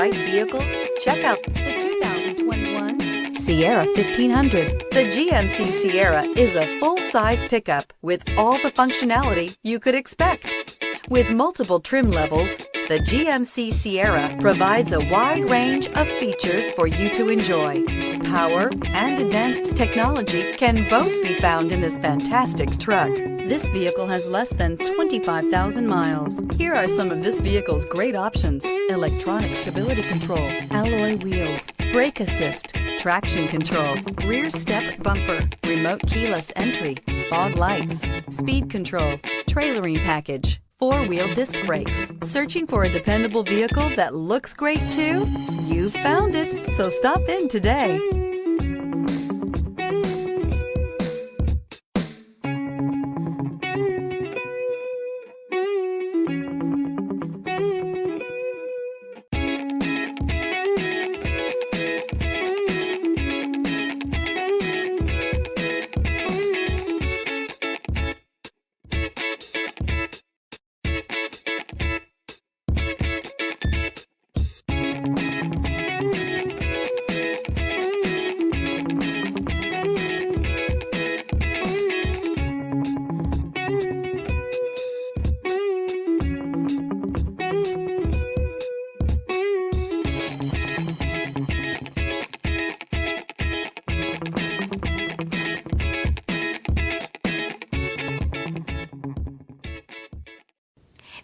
right vehicle? Check out the 2021 Sierra 1500. The GMC Sierra is a full-size pickup with all the functionality you could expect. With multiple trim levels, the GMC Sierra provides a wide range of features for you to enjoy. Power and advanced technology can both be found in this fantastic truck. This vehicle has less than 25,000 miles. Here are some of this vehicle's great options: electronic stability control, alloy wheels, brake assist, traction control, rear step bumper, remote keyless entry, fog lights, speed control, trailering package, four-wheel disc brakes. Searching for a dependable vehicle that looks great too? You found it, so stop in today.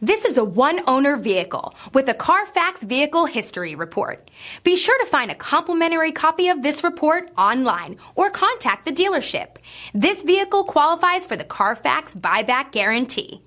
This is a one-owner vehicle with a CARFAX Vehicle History Report. Be sure to find a complimentary copy of this report online or contact the dealership. This vehicle qualifies for the CARFAX Buyback Guarantee.